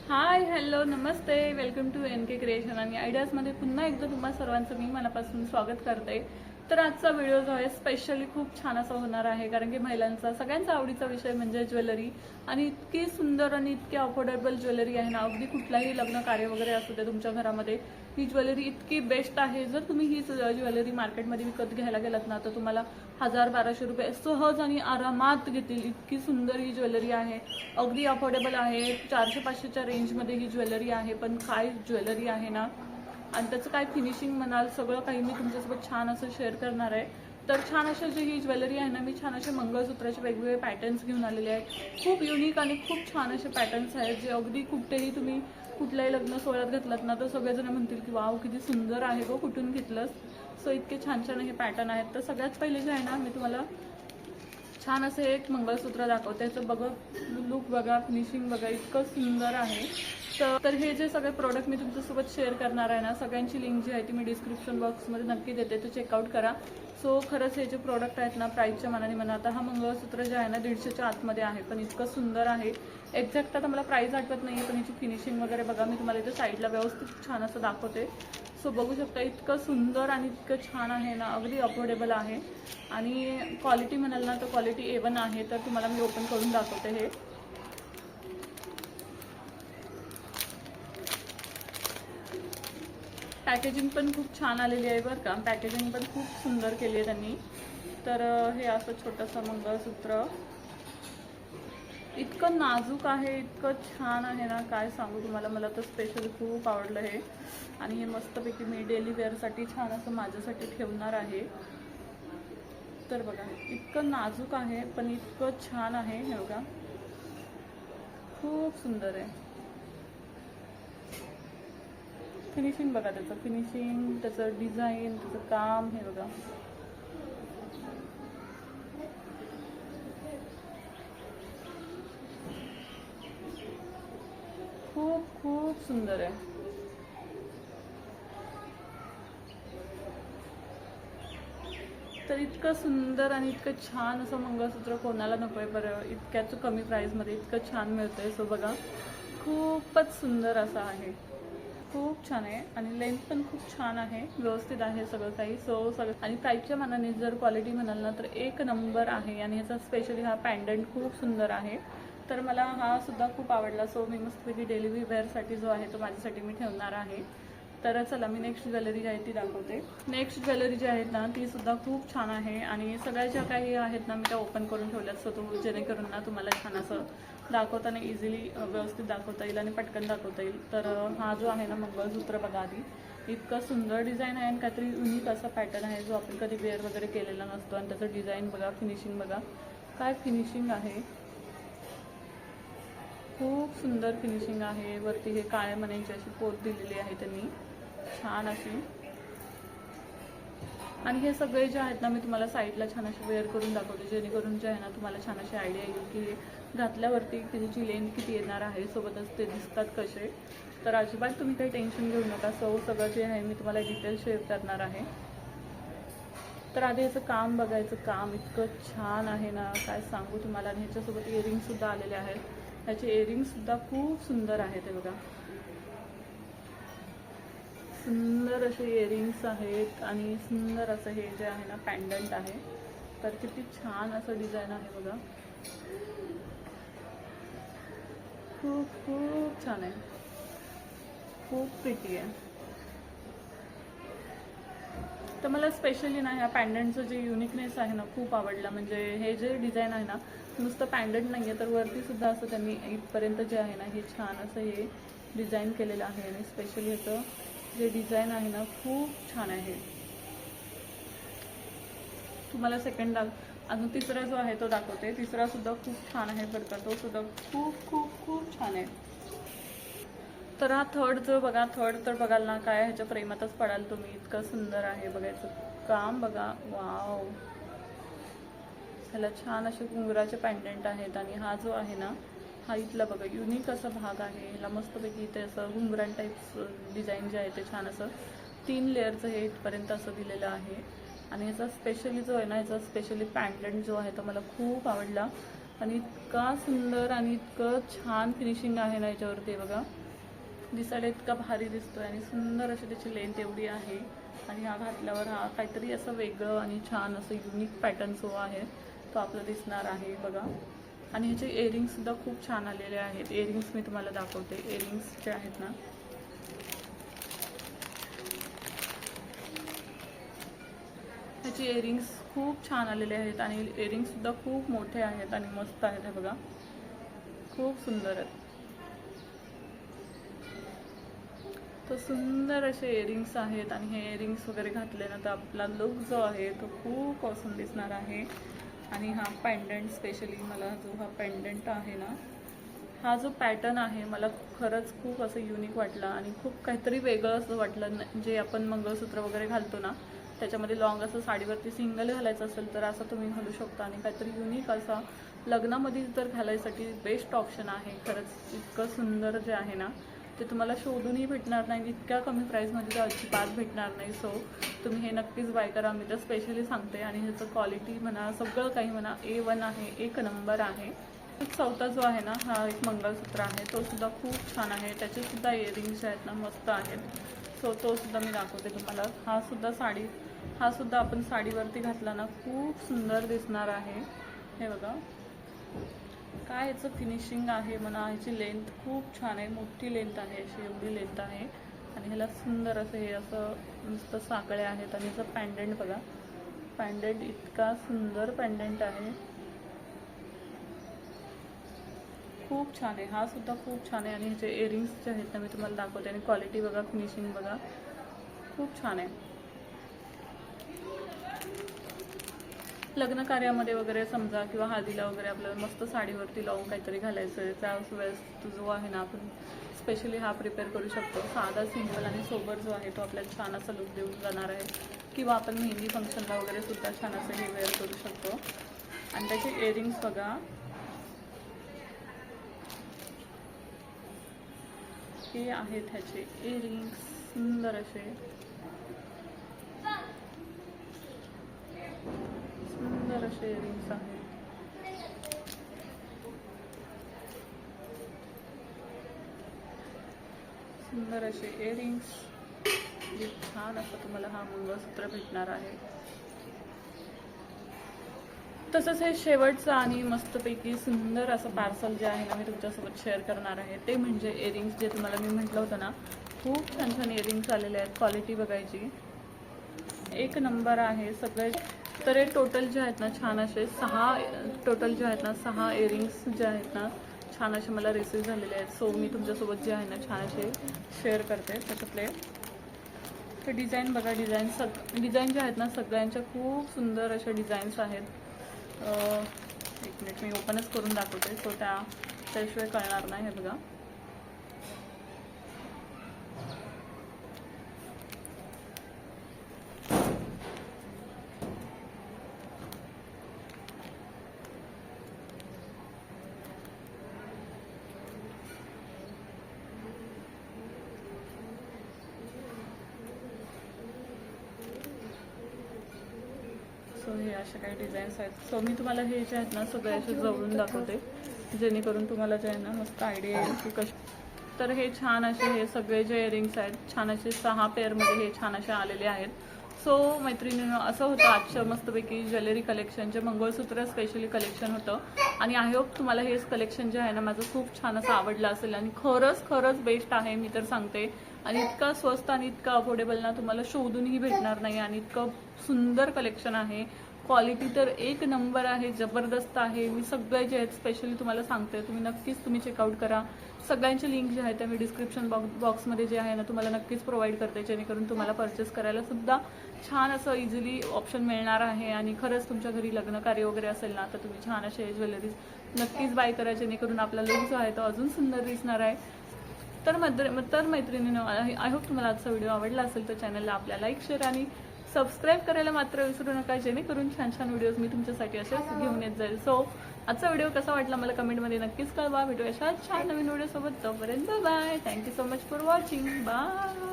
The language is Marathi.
हाय हॅलो नमस्ते welcome to N K creation आणि आयडियाजमध्ये पुन्हा एकदा तुम्हा सर्वांचं मी मनापासून स्वागत करते. तर आजचा व्हिडिओ जो आहे स्पेशली खूप छान असा होणार आहे, कारण की महिलांचा सगळ्यांचा आवडीचा विषय म्हणजे ज्वेलरी. आणि इतकी सुंदर आणि इतकी अफोर्डेबल ज्वेलरी आहे ना, अगदी कुठलाही लग्न कार्य वगैरे असू दे तुमच्या घरामध्ये ही ज्वेलरी इतकी बेस्ट आहे. जर तुम्ही ही ज्वेलरी मार्केटमध्ये विकत घ्यायला गेलात ना तर तुम्हाला 1000-1200 रुपये सहज आणि आरामात घेतील. इतकी सुंदर ही ज्वेलरी आहे, अगदी अफोर्डेबल आहे. 400-500च्या रेंजमध्ये ही ज्वेलरी आहे. पण काय ज्वेलरी आहे ना, आणि त्याचं काय फिनिशिंग म्हणाल, सगळं काही मी तुमच्यासोबत छान असं शेअर करणार आहे. तर छान अशा जी ही ज्वेलरी आहे ना, मी छान असे मंगळसूत्राचे वेगवेगळे पॅटर्न्स घेऊन आलेले आहेत. खूप युनिक आणि खूप छान असे पॅटर्न्स आहेत, जे अगदी कुठेही तुम्ही कुठल्याही लग्न सोहळ्यात घातलात ना तर सगळेजण म्हणतील की वाव किती सुंदर आहे गो, कुठून घेतलंस. सो इतके छान छान हे पॅटर्न आहेत. तर सगळ्यात पहिले जे आहे ना, मी तुम्हाला छान असं एक मंगळसूत्र दाखवते. त्याचं बघा, लुक बघा, फिनिशिंग बघा, इतकं सुंदर आहे. तर हे जे सगळे प्रोडक्ट मी तुमच्यासोबत शेअर करणार आहे ना, सगळ्यांची लिंक जी आहे ती मी डिस्क्रिप्शन बॉक्समध्ये नक्की देते, तर चेकआउट करा. सो खरंच हे जे प्रोडक्ट आहेत ना, प्राईसच्या मानाने म्हणा, आता हा मंगळसूत्र जे आहे ना 150च्या आतमध्ये आहे, पण इतकं सुंदर आहे. एक्झॅक्ट आता मला प्राईस आठवत नाही आहे, पण याची फिनिशिंग वगैरे बघा, मी तुम्हाला इथे साईडला व्यवस्थित छान असं दाखवते. सो बघू शकता, इतकं सुंदर आणि इतकं छान आहे ना, अगदी अफोर्डेबल आहे. आणि क्वालिटी म्हणाल ना तर क्वालिटी A1 आहे. तर तुम्हाला मी ओपन करून दाखवते. हे पॅकेजिंग पण खूप छान आलेली आहे बरं का, पॅकेजिंग पण खूप सुंदर केली आहे त्यांनी. तर हे असं छोटंसं मंगळसूत्र इतकं नाजूक आहे, इतकं छान आहे ना, काय सांगू तुम्हाला. मला तर स्पेशली खूप आवडलं हे. आणि हे मस्तपैकी मी डेली वेअरसाठी छान असं माझ्यासाठी ठेवणार आहे. तर बघा, इतकं नाजूक आहे पण इतकं छान आहे. हे बघा, खूप सुंदर आहे. फिनिशिंग बघा, त्याचं फिनिशिंग, त्याचं डिझाईन, त्याचं काम, हे बघा. खूप खूप सुंदर आहे. तर इतकं सुंदर आणि इतकं छान असं मंगळसूत्र कोणाला नको आहे बरं, इतक्याच कमी प्राईसमध्ये इतकं छान मिळतं आहे. सो बघा, खूपच सुंदर असं आहे, खूप छान आहे. आणि लेंथ पण खूप छान आहे, व्यवस्थित आहे सगळं काही. सो सगळं आणि प्राईसच्या मानाने जर क्वालिटी म्हणाल ना तर एक नंबर आहे. आणि ह्याचा स्पेशली हा पॅन्डंट खूप सुंदर आहे. तर मला हा सुद्धा खूप आवडला. सो मी मस्तपैकी डेली वेअरसाठी जो आहे तो माझ्यासाठी मी ठेवणार आहे. तर चला, मी नेक्स्ट ज्वेलरी जी आहे ती दाखवते. नेक्स्ट ज्वेलरी जी आहेत ना ती सुद्धा खूप छान आहे. आणि सगळ्या ज्या काही आहेत ना मी त्या ओपन करून ठेवल्यात, सो तो जेणेकरून ना तुम्हाला छान असं दाखवताना इझिली व्यवस्थित दाखवता येईल आणि पटकन दाखवता येईल. तर हा जो आहे ना मंगळसूत्र बघा, आधी इतकं सुंदर डिझाईन आहे आणि काहीतरी युनिक असा पॅटर्न आहे जो आपण कधी वेअर वगैरे केलेला नसतो. आणि त्याचं डिझाईन बघा, फिनिशिंग बघा, काय फिनिशिंग आहे. खूप सुंदर फिनिशिंग आहे. वरती हे काळ्या मण्यांची अशी पोत दिलेली आहे त्यांनी, छान अशी. आणि हे सगळे जे आहेत ना मी तुम्हाला साईडला छान असे वेअर करून दाखवते, जेणेकरून जे आहे ना तुम्हाला छान अशी आयडिया येईल की घातल्यावरती त्याची लेंथ किती येणार आहे, सोबतच ते दिसतात कसे. तर अजिबात तुम्ही काही टेन्शन घेऊ नका. सगळं जे आहे मी तुम्हाला डिटेल शेअर करणार आहे. तर आधी याचं काम बघायचं, काम इतकं छान आहे ना, काय सांगू तुम्हाला. आणि ह्याच्यासोबत इयरिंगसुद्धा आलेले आहेत. ह्याचे इयरिंगसुद्धा खूप सुंदर आहेत. हे बघा, सुंदर असे इयरिंग्स आहेत. आणि सुंदर असं हे जे आहे ना पॅन्डंट आहे. तर किती छान असं डिझाईन आहे बघा, खूप खूप छान आहे, खूप प्रिटी आहे. तर मला स्पेशली ना ह्या पॅन्डंटचं जे युनिकनेस आहे ना खूप आवडला. म्हणजे हे जे डिझाईन आहे ना, नुसतं पॅन्डंट नाही आहे तर वरतीसुद्धा असं त्यांनी इथपर्यंत जे आहे ना हे छान असं हे डिझाईन केलेलं आहे. आणि स्पेशली ह्याचं जे डिझाईन आहे ना खूप छान आहे. तुम्हाला सेकंड अजून तिसरा जो आहे तो दाखवते. तिसरासुद्धा खूप छान आहे बरं का, तो सुद्धा खूप खूप खूप छान आहे. तर हा थर्ड जो बघा, थर्ड तर बघाल ना काय ह्याच्या प्रेमातच पडाल तुम्ही. इतकं सुंदर आहे, बघायचं काम बघा, वाव. ह्याला छान असे घुंगराचे पॅन्डंट आहेत. आणि हा जो आहे ना हा इथला बघा युनिक असा भाग आहे. ह्याला मस्तपैकी इथे असं घुंगरां टाईप्स डिझाईन जे आहे ते छान असं 3 लेअरचं हे इथपर्यंत असं दिलेलं आहे. आणि ह्याचा स्पेशली जो आहे ना, ह्याचा स्पेशली पॅन्डंट जो आहे तो मला खूप आवडला. आणि इतका सुंदर आणि इतकं छान फिनिशिंग आहे ना याच्यावरती बघा. दिसायला इतका भारी दिसतोय आणि सुंदर अशी त्याची लेंथ एवढी आहे. आणि हा घातल्यावर हा काहीतरी असं वेगळं आणि छान असं युनिक पॅटर्न जो आहे तो आपला दिसणार आहे बघा. आणि ह्याचे इयरिंग्ससुद्धा खूप छान आलेले आहेत. इयरिंग्स मी तुम्हाला दाखवते. इयरिंग्स जे आहेत ना ह्याचे इयरिंग्स खूप छान आलेले आहेत आणि इयरिंग्ससुद्धा खूप मोठे आहेत आणि मस्त आहेत. हे बघा खूप सुंदर आहेत. तर सुंदर असे इयरिंग्स आहेत आणि हे इयरिंग्स वगैरे घातले ना तर आपला लुक जो आहे तो खूप ऑसम दिसणार आहे. आणि हा पेंडंट स्पेशली मला जो हा पेंडंट आहे ना हा जो पॅटर्न आहे मला खरंच खूप असं युनिक वाटला आणि खूप काहीतरी वेगळं असं वाटलं. जे आपण मंगळसूत्र वगैरे घालतो ना त्याच्यामध्ये लॉंग असं साडीवरती सिंगल घालायचं असेल तर असं तुम्ही घालू शकता आणि काहीतरी युनिक असा लग्नामध्ये तर घालायसाठी बेस्ट ऑप्शन आहे. खरंच इतकं सुंदर जे आहे ना ते तुम्हाला शोधूनही भेटणार नाही. इतक्या कमी प्राईसमध्ये तर अजिबात भेटणार नाही. सो तुम्ही हे नक्कीच बाय करा. मी तर स्पेशली सांगते. आणि ह्याचं क्वालिटी म्हणा सगळं काही म्हणा A1 आहे, एक नंबर आहे. चौथा जो आहे ना हा एक मंगळसूत्र आहे तो सुद्धा खूप छान आहे. त्याचेसुद्धा इयरिंग्स जे आहेत ना मस्त आहेत. सो तो सुद्धा मी दाखवते तुम्हाला. हा सुद्धा आपण साडीवरती घातला ना खूप सुंदर दिसणार आहे. हे बघा काय याचं फिनिशिंग आहे म्हणा. ह्याची लेंथ खूप छान आहे. मोठी लेंथ आहे अशी एवढी लेंथ आहे. आणि ह्याला सुंदर असं हे असं नुसतं साकळे आहेत. आणि ह्याचं पॅन्डंट बघा. पॅन्डंट इतका सुंदर पॅन्डंट आहे. खूप छान आहे. हा सुद्धा खूप छान आहे. आणि ह्याचे इयरिंग्स जे आहेत ना मी तुम्हाला दाखवते. आणि क्वालिटी बघा, फिनिशिंग बघा, खूप छान आहे. लग्न कार्यामध्ये वगैरे समजा किंवा हळदीला वगैरे आपल्याला मस्त साडीवरती लावून काहीतरी घालायचं आहे त्यावेळेस जो आहे ना आपण स्पेशली हा प्रिपेअर करू शकतो. साधा सिंपल आणि सोबर जो आहे तो आपल्याला छान असा लुक देऊन जाणार आहे. किंवा आपण मेहंदी फंक्शनला वगैरे सुद्धा छान असं हे वेअर करू शकतो. आणि त्याचे इयरिंग्स बघा. हे आहेत ह्याचे इयरिंग्स सुंदर असे. सुंदर असे इयरिंग्स आहेत. सुंदर असे इयरिंग्स. छान असं तुम्हाला हा मंगळसूत्र भेटणार आहे. तसंच हे शेवटचं आणि मस्तपैकी सुंदर असं पार्सल जे आहे ना मी तुमच्यासोबत शेअर करणार आहे ते म्हणजे इयरिंग्स. जे तुम्हाला मी म्हटलं होतं ना खूप छान छान इयरिंग्स आलेले आहेत. क्वालिटी बघायची एक नंबर आहे सगळे. तर हे टोटल जे आहेत ना छान असे 6 इयरिंग्स जे आहेत ना छान असे मला रिसीव झालेले आहेत. सो मी तुमच्यासोबत जे आहे ना छान असे शेअर करते. त्याच्यातले तर डिझाईन बघा. डिझाईन जे आहेत ना सगळ्यांच्या खूप सुंदर अशा डिझाईन्स आहेत. एक मिनिट मी ओपनच करून दाखवते. सो त्याशिवाय कळणार नाही. हे बघा सो हे असे काही डिझाईन्स आहेत. सो मी तुम्हाला हे जे आहेत ना सगळे असे जवळून दाखवते जेणेकरून तुम्हाला जे आहे ना मस्त आयडिया येईल की कशी. तर हे छान असे हे सगळे जे इयरिंग्स आहेत छान असे 6 पेअरमध्ये हे छान असे आलेले आहेत. सो मैत्रिणींनो असं होतं आजच्या मस्तपैकी ज्वेलरी कलेक्शन जे मंगळसूत्र स्पेशली कलेक्शन होतं. आणि आय होप तुम्हाला हेच कलेक्शन जे आहे ना माझं खूप छान असं आवडलं असेल. आणि खरंच बेस्ट आहे मी तर सांगते. आणि इतका स्वस्त आणि इतका अफोर्डेबल ना तुम्हाला शोधूनही भेटणार नाही. आणि इतकं सुंदर कलेक्शन आहे. क्वालिटी तर एक नंबर आहे, जबरदस्त आहे. मी सगळे जे आहेत स्पेशली तुम्हाला सांगते तुम्ही नक्कीच चेकआउट करा. सगळ्यांचे लिंक जे आहे ते मी डिस्क्रिप्शन बॉक्समध्ये जे आहे ना तुम्हाला नक्कीच प्रोव्हाइड करते जेणेकरून तुम्हाला परचेस करायला सुद्धा छान असं इझिली ऑप्शन मिळणार आहे. आणि खरंच तुमच्या घरी लग्न कार्य वगैरे असेल ना तर तुम्ही छान असे ज्वेलरीज नक्कीच बाय करा जेणेकरून आपला लुक जो आहे तो अजून सुंदर दिसणार आहे. तर मैत्रिणींनो आय होप तुम्हाला आजचा व्हिडिओ आवडला असेल तर चॅनलला आपल्या लाईक शेअर आणि सबस्क्राईब करायला मात्र विसरू नका जेणेकरून छान छान व्हिडिओज मी तुमच्यासाठी असेच घेऊन येत जाईल. सो आजचा व्हिडिओ कसा वाटला मला कमेंटमध्ये नक्कीच कळवा. भेटूया अशा छान नवीन व्हिडिओसोबत. तोपर्यंत bye. Thank you so much for watching. Bye.